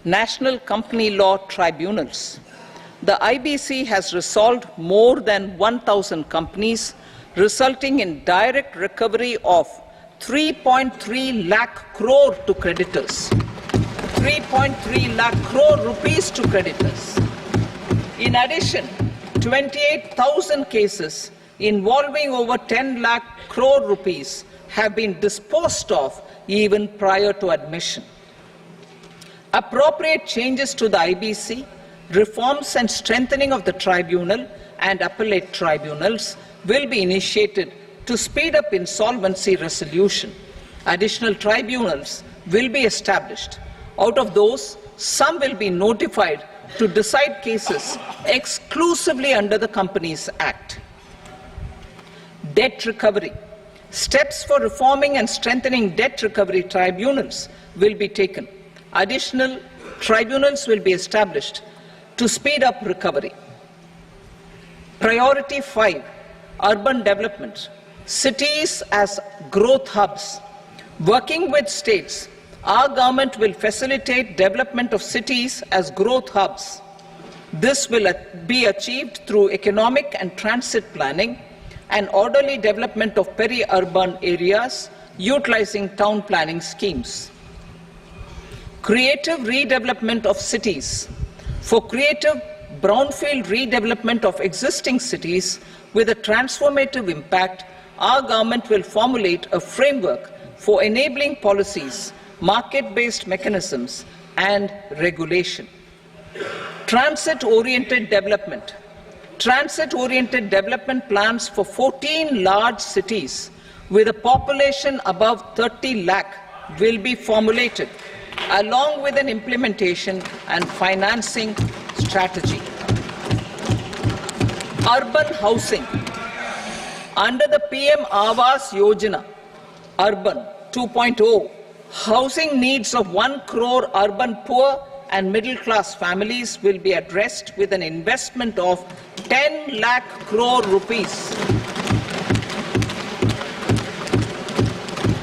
national company law tribunals, the IBC has resolved more than 1,000 companies, resulting in direct recovery of 3.3 lakh crore to creditors. 3.3 lakh crore rupees to creditors. In addition, 28,000 cases involving over 10 lakh crore rupees have been disposed of even prior to admission. Appropriate changes to the IBC, reforms and strengthening of the tribunal and appellate tribunals will be initiated to speed up insolvency resolution. Additional tribunals will be established. Out of those, some will be notified to decide cases exclusively under the Companies Act. Debt recovery. Steps for reforming and strengthening debt recovery tribunals will be taken. Additional tribunals will be established to speed up recovery. Priority 5, urban development. Cities as growth hubs. Working with states, our government will facilitate development of cities as growth hubs. This will be achieved through economic and transit planning and orderly development of peri-urban areas utilizing town planning schemes. Creative redevelopment of cities. For creative brownfield redevelopment of existing cities with a transformative impact, our government will formulate a framework for enabling policies, market-based mechanisms, and regulation. Transit-oriented development. Transit-oriented development plans for 14 large cities with a population above 30 lakh will be formulated, along with an implementation and financing strategy. Urban housing. Under the PM Awas Yojana, Urban 2.0, housing needs of 1 crore urban poor and middle-class families will be addressed with an investment of 10 lakh crore rupees.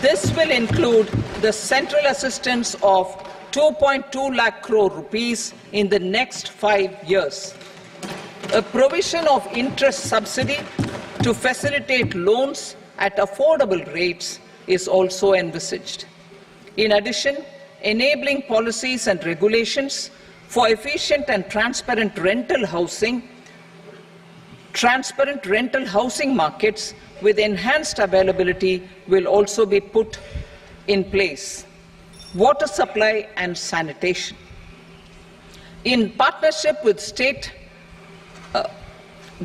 This will include the central assistance of 2.2 lakh crore rupees in the next 5 years. A provision of interest subsidy to facilitate loans at affordable rates is also envisaged. In addition, enabling policies and regulations for efficient and transparent rental housing markets with enhanced availability will also be put in place. Water supply and sanitation. In partnership with state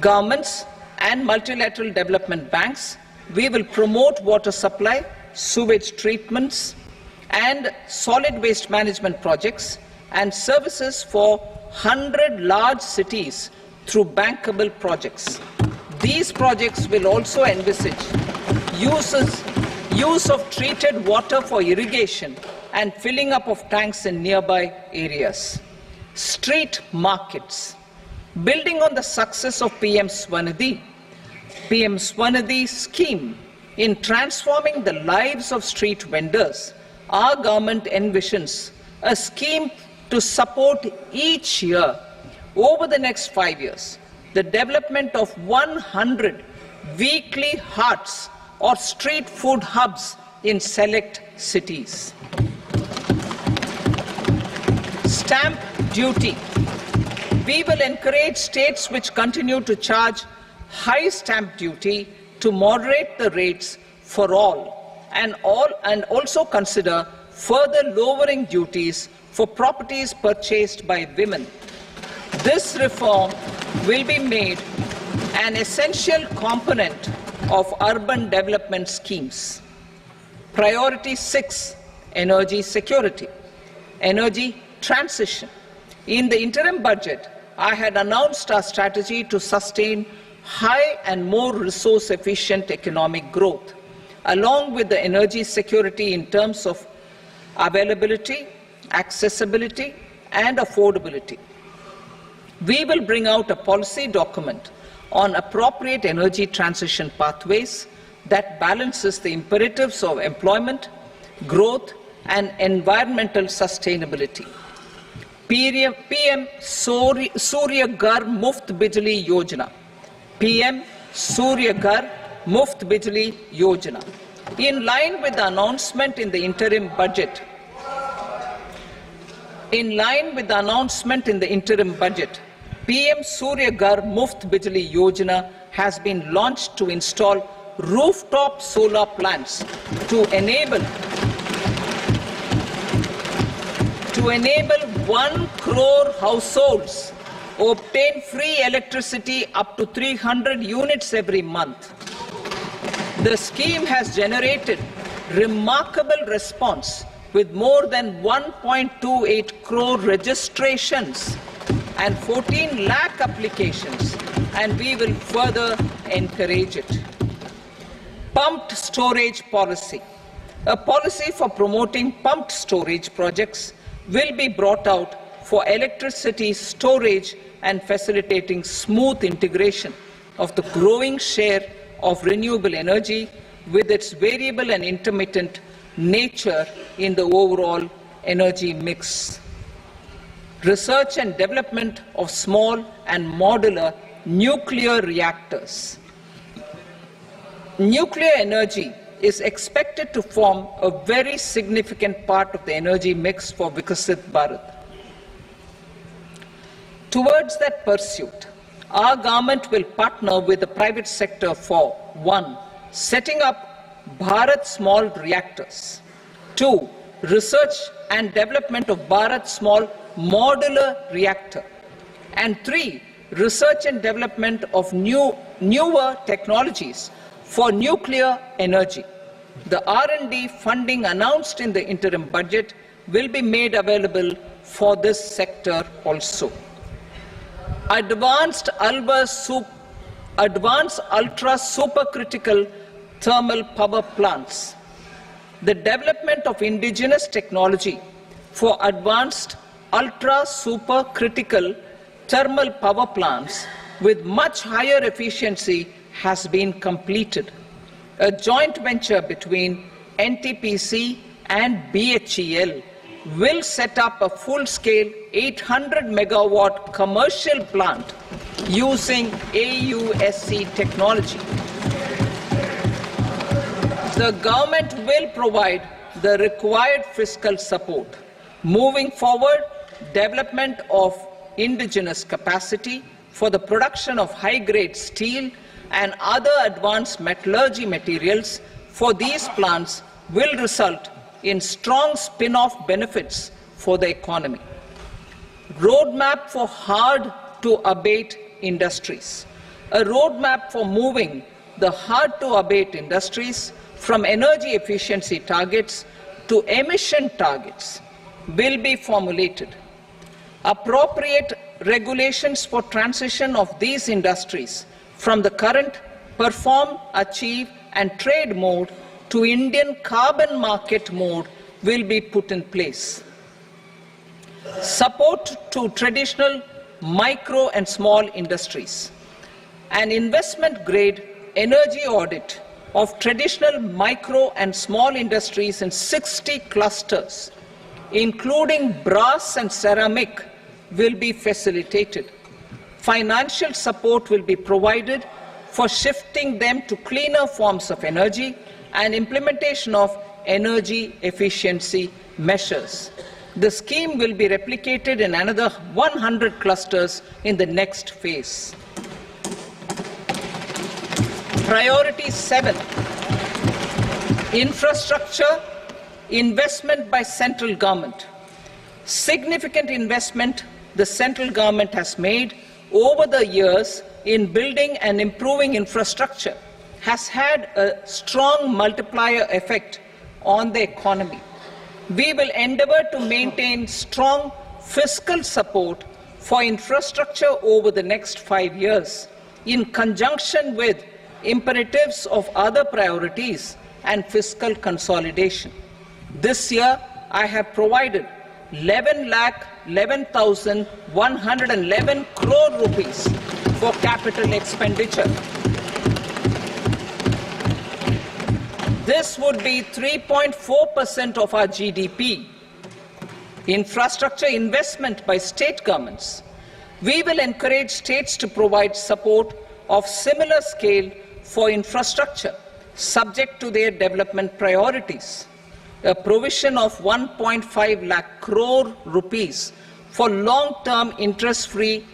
governments and multilateral development banks, we will promote water supply, sewage treatments, and solid waste management projects and services for 100 large cities through bankable projects. These projects will also envisage use of treated water for irrigation and filling up of tanks in nearby areas. Street markets. Building on the success of PM Swanidhi scheme in transforming the lives of street vendors, our government envisions a scheme to support each year, over the next 5 years, the development of 100 weekly hearts or street food hubs in select cities. Stamp duty. We will encourage states which continue to charge high stamp duty to moderate the rates for all and also consider further lowering duties for properties purchased by women. This reform will be made an essential component of urban development schemes. Priority 6, energy security, energy transition. In the interim budget, I had announced our strategy to sustain high and more resource-efficient economic growth, along with the energy security in terms of availability, accessibility, and affordability. We will bring out a policy document on appropriate energy transition pathways that balances the imperatives of employment, growth, and environmental sustainability. PM Surya Ghar Muft Bijli Yojana. PM Surya Ghar Muft Bijli Yojana. In line with the announcement in the interim budget, PM Surya Ghar Muft Bijli Yojana has been launched to install rooftop solar plants to enable 1 crore households obtain free electricity up to 300 units every month. The scheme has generated remarkable response with more than 1.28 crore registrations and 14 lakh applications, and we will further encourage it. Pumped storage policy. A policy for promoting pumped storage projects will be brought out for electricity storage and facilitating smooth integration of the growing share of renewable energy with its variable and intermittent nature in the overall energy mix. Research and development of small and modular nuclear reactors. Nuclear energy is expected to form a very significant part of the energy mix for Viksit Bharat. Towards that pursuit, our government will partner with the private sector for 1. Setting up Bharat Small Reactors, 2. Research and development of Bharat Small Modular Reactor, and 3. Research and development of newer technologies for nuclear energy. The R&D funding announced in the interim budget will be made available for this sector also. Advanced ultra supercritical thermal power plants. The development of indigenous technology for advanced ultra supercritical thermal power plants with much higher efficiency has been completed. A joint venture between NTPC and BHEL will set up a full-scale 800 megawatt commercial plant using AUSC technology. The government will provide the required fiscal support. Moving forward, development of indigenous capacity for the production of high-grade steel and other advanced metallurgy materials for these plants will result in strong spin-off benefits for the economy. Roadmap for hard-to-abate industries. A roadmap for moving the hard-to-abate industries from energy efficiency targets to emission targets will be formulated. Appropriate regulations for transition of these industries from the current perform, achieve and trade mode to Indian carbon market mode will be put in place. Support to traditional micro and small industries. An investment-grade energy audit of traditional micro and small industries in 60 clusters, including brass and ceramic, will be facilitated. Financial support will be provided for shifting them to cleaner forms of energy and implementation of energy efficiency measures. The scheme will be replicated in another 100 clusters in the next phase. Priority 7, infrastructure investment by central government. Significant investment the central government has made over the years in building and improving infrastructure has had a strong multiplier effect on the economy. We will endeavour to maintain strong fiscal support for infrastructure over the next 5 years in conjunction with imperatives of other priorities and fiscal consolidation. This year, I have provided 11,11,111 crore rupees for capital expenditure. This would be 3.4% of our GDP. infrastructure investment by state governments. We will encourage states to provide support of similar scale for infrastructure, subject to their development priorities. A provision of 1.5 lakh crore rupees for long-term interest-free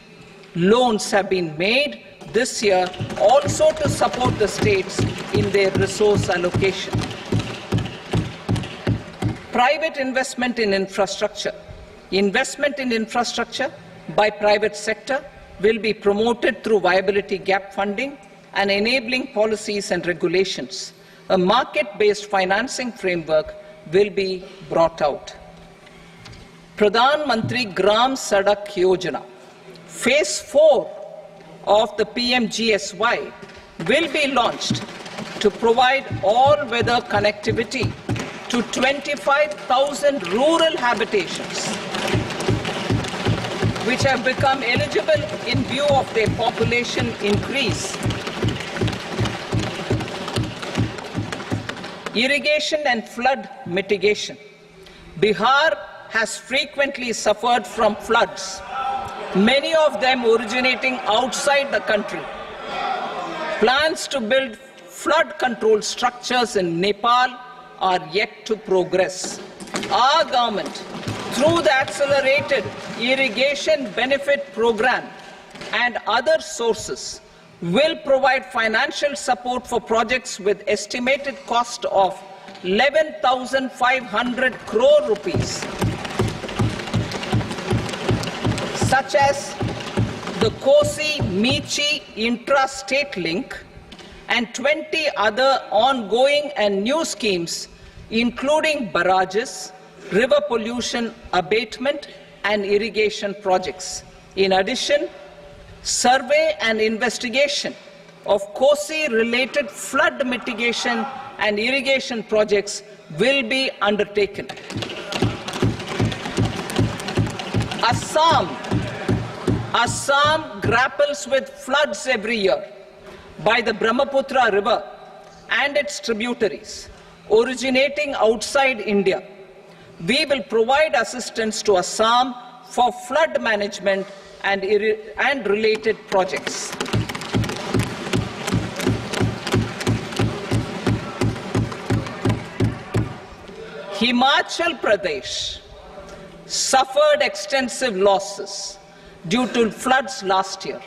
loans have been made this year also to support the states in their resource allocation. Private investment in infrastructure. Investment in infrastructure by private sector will be promoted through viability gap funding and enabling policies and regulations. A market-based financing framework will be brought out. Pradhan Mantri Gram Sadak Yojana, Phase 4 of the PMGSY will be launched to provide all-weather connectivity to 25,000 rural habitations, which have become eligible in view of their population increase. Irrigation and flood mitigation. Bihar has frequently suffered from floods, many of them originating outside the country. Plans to build flood control structures in Nepal are yet to progress. Our government, through the Accelerated Irrigation Benefit Program and other sources, will provide financial support for projects with estimated cost of 11,500 crore rupees, such as the Kosi-Michi intra-state link and 20 other ongoing and new schemes, including barrages, river pollution abatement and irrigation projects. In addition, survey and investigation of Kosi-related flood mitigation and irrigation projects will be undertaken. Assam grapples with floods every year by the Brahmaputra River and its tributaries originating outside India. We will provide assistance to Assam for flood management and related projects. Himachal Pradesh suffered extensive losses due to floods last year.